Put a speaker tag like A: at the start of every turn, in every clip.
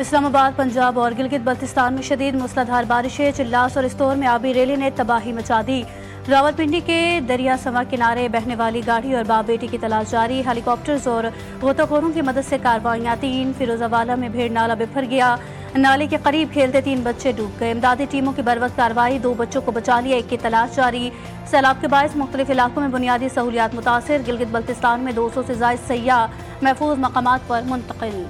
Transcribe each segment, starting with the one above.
A: इस्लामाबाद, पंजाब और गिलगित बल्तिस्तान में शदीद मूसलाधार बारिशें, चिल्लास और इस्तौर में आबी रैली ने तबाही मचा दी। रावलपिंडी के दरिया समा किनारे बहने वाली गाड़ी और बाप बेटी की तलाश जारी। हेलीकॉप्टर्स और गोताखोरों की मदद से कार्रवाइयाँ। 3 फिरोजावाला में भेड़ नाला बिफर गया। नाले के करीब खेलते 3 बच्चे डूब गए। इमदादी टीमों की बरवक्त कार्रवाई, 2 बच्चों को बचा लिया, 1 की तलाश जारी। सैलाब के बायस मुख्तलिफ इलाकों में बुनियादी सहूलियात मुतासिर। गिलगित बल्तिस्तान में 200 से ज़ायद सय्याह महफूज मकामात पर मुंतकिल।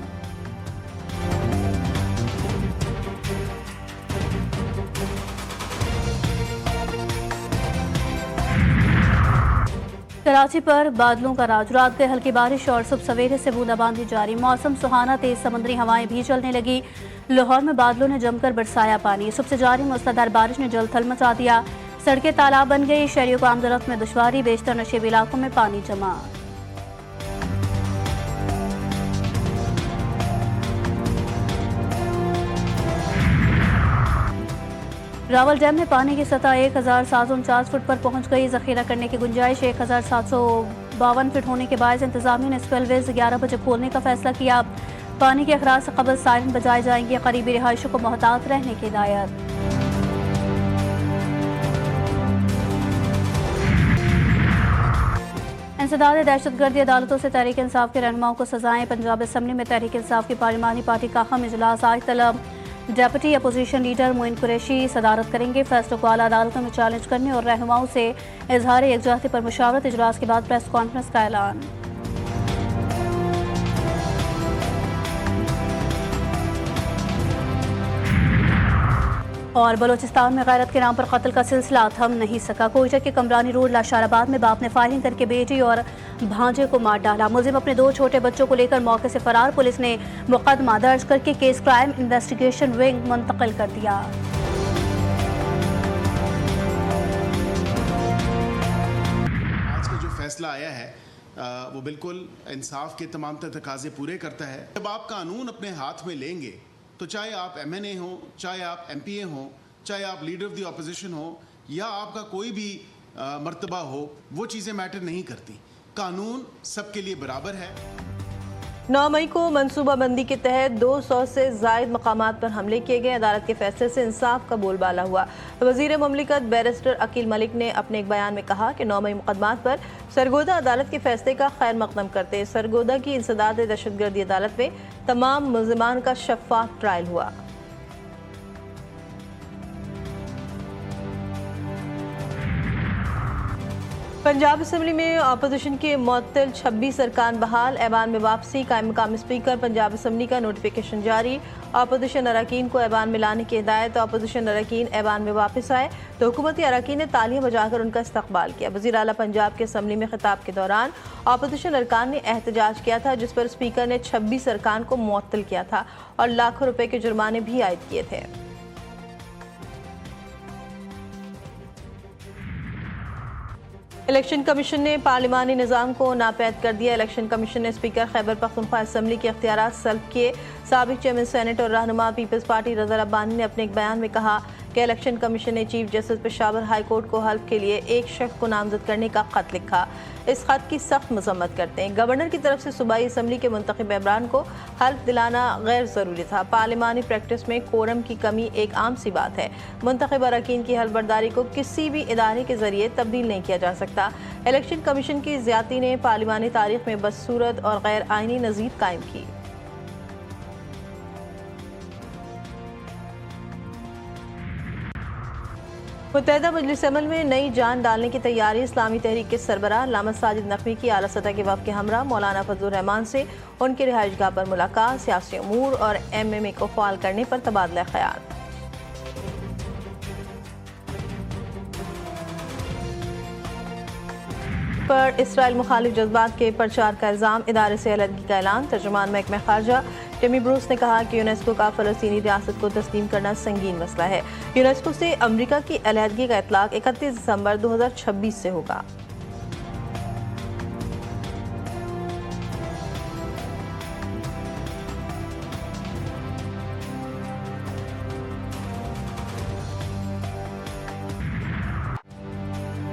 A: कराची पर बादलों का राज, रात गए हल्की बारिश और सुबह सवेरे से बूंदाबांदी जारी। मौसम सुहाना, तेज समुद्री हवाएं भी चलने लगी। लाहौर में बादलों ने जमकर बरसाया पानी। सुबह से जारी मूसलाधार बारिश ने जल थल मचा दिया। सड़कें तालाब बन गई। शहरियों को आमदरफ्त में दुश्वारी, बेशतर नशेबी इलाकों में पानी जमा। रावल डैम में पानी की सतह 1749 फुट पर पहुंच गई। जखीरा करने की गुंजाइश 1752 फुट होने के बाद इंतजामिया ने स्पेलवेज 11 बजे खोलने का फैसला किया। पानी के अखराज से कबल सायरन बजाए जाएंगे। करीबी रिहायशों को मोहतात रहने की हिदायत। इंसदाद दहशतगर्दी अदालतों से तहरीक इंसाफ के रहनुमाओं को सजाएं। पंजाब असम्बली में तहरीक इंसाफ की पार्लिमानी पार्टी का अहम इजलास आज तलब। Deputy opposition leader Moin Qureshi सदारत करेंगे। फैसलों को आला अदालतों में चैलेंज करने और रहनुमाओं से इजहार यकजहती पर मुशावरत। इजलास के बाद प्रेस कॉन्फ्रेंस का ऐलान। और बलोचिस्तान में गैरत के नाम पर कत्ल का सिलसिला थम नहीं सका। कोयटा के कमरानी रोड लाशाराबाद में बाप ने फायरिंग करके बेटी और भांजे को मार डाला। मुलजिम अपने 2 छोटे बच्चों को लेकर मौके से फरार। पुलिस ने मुकदमा दर्ज करके केस क्राइम इन्वेस्टिगेशन विंग मुंतकिल कर दिया।
B: आज का जो फैसला आया है वो बिल्कुल इंसाफ के तमाम तकाजे पूरे करता है। जब आप कानून अपने हाथ में लेंगे तो चाहे आप MNA हो, चाहे आप MPA हो, चाहे आप लीडर ऑफ द ऑपोजिशन हो या आपका कोई भी मर्तबा हो, वो चीज़ें मैटर नहीं करती। कानून सबके लिए बराबर है।
C: 9 मई को मनसूबाबंदी के तहत 200 से ज़ायद मकामात पर हमले किए गए। अदालत के फैसले से इंसाफ का बोलबाला हुआ। वज़ीर मुमलिकत बैरिस्टर अकील मलिक ने अपने एक बयान में कहा कि 9 मई मुकदमात पर सरगोदा अदालत के फैसले का खैर मकदम करते सरगोदा की इंसदाद दहशतगर्दी अदालत में तमाम मुल्ज़िमान का शफ़ाफ ट्रायल हुआ। पंजाब असम्बली में अपोजिशन के मुअत्तल 26 अरकान बहाल। ऐवान में वापसी। कायम मकाम स्पीकर पंजाब असम्बली का नोटिफिकेशन जारी। अपोजिशन अरकान को ऐवान में लाने की हिदायत। अपोजिशन अरकान ऐवान में वापस आए तो हुकूमती अरकान ने तालियां बजाकर उनका इस्तकबाल किया। वज़ीर आला पंजाब के असम्बली में खिताब के दौरान अपोजिशन अरकान ने एहतजाज किया था, जिस पर स्पीकर ने 26 अरकान को मुअत्तल किया था और लाखों रुपए के जुर्माने भी आयद किए थे। इलेक्शन कमीशन ने पार्लिमानी निज़ाम को नापैद कर दिया। इलेक्शन कमीशन ने स्पीकर खैबर पख्तूनख्वा असम्बली के इख्तियारात सल्ब किए। साबिक चेयरमैन सेनेट और रहनुमा पीपल्स पार्टी रज़ा रब्बानी ने अपने एक बयान में कहा कि इलेक्शन कमीशन ने chief justice Peshawar high court को हल्फ के लिए एक शख्स को नामजद करने का खत लिखा। इस खत की सख्त मजम्मत करते हैं। गवर्नर की तरफ से सूबाई असम्बली के मुंतखब मेंबरान को हल्फ दिलाना गैर ज़रूरी था। पार्लिमानी प्रैक्टिस में कोरम की कमी एक आम सी बात है। मुंतखब अरकान की हल्फ बर्दारी को किसी भी इदारे के जरिए तब्दील नहीं किया जा सकता। इलेक्शन कमीशन की ज़्यादती ने पार्लिमानी तारीख में बदसूरत और गैर आइनी नज़ीर कायम की। मुत्तहिदा मजलिस अमल में नई जान डालने की तैयारी। इस्लामी तहरीक के सरबराह अल्लामा साजिद नकवी की आला सतह के वफ़द के हमरा मौलाना फजलुर रहमान से उनके रिहाइशगाह पर मुलाकात। सियासी अमूर और MMA को फ़ाल करने पर तबादला ख्याल। पर इसराइल मुखालिफ जज्बात के प्रचार का इल्ज़ाम। इदारे से अलहदगी का ऐलान। तर्जुमान महकमा खारजा टिमी ब्रूस ने कहा कि यूनेस्को का फ़लस्तीनी रियासत को तस्लीम करना संगीन मसला है। यूनेस्को से अमरीका की अलहदगी का इतलाक़ 31 दिसंबर 2026 से होगा।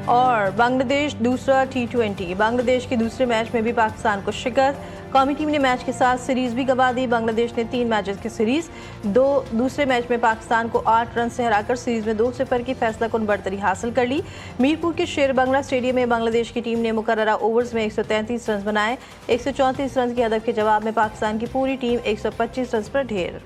C: और बांग्लादेश दूसरा T20। बांग्लादेश के दूसरे मैच में भी पाकिस्तान को शिकस्त। कौमी टीम ने मैच के साथ सीरीज भी गंवा दी। बांग्लादेश ने 3 मैचेस की सीरीज दूसरे मैच में पाकिस्तान को 8 रन से हराकर सीरीज में 2-0 की फैसलाकुन बढ़तरी हासिल कर ली। मीरपुर के शेर बंगला स्टेडियम में बांग्लादेश की टीम ने मुकर्ररा ओवर्स में 133 रन बनाए। 134 रन के हदफ के जवाब में पाकिस्तान की पूरी टीम 125 रन पर ढेर।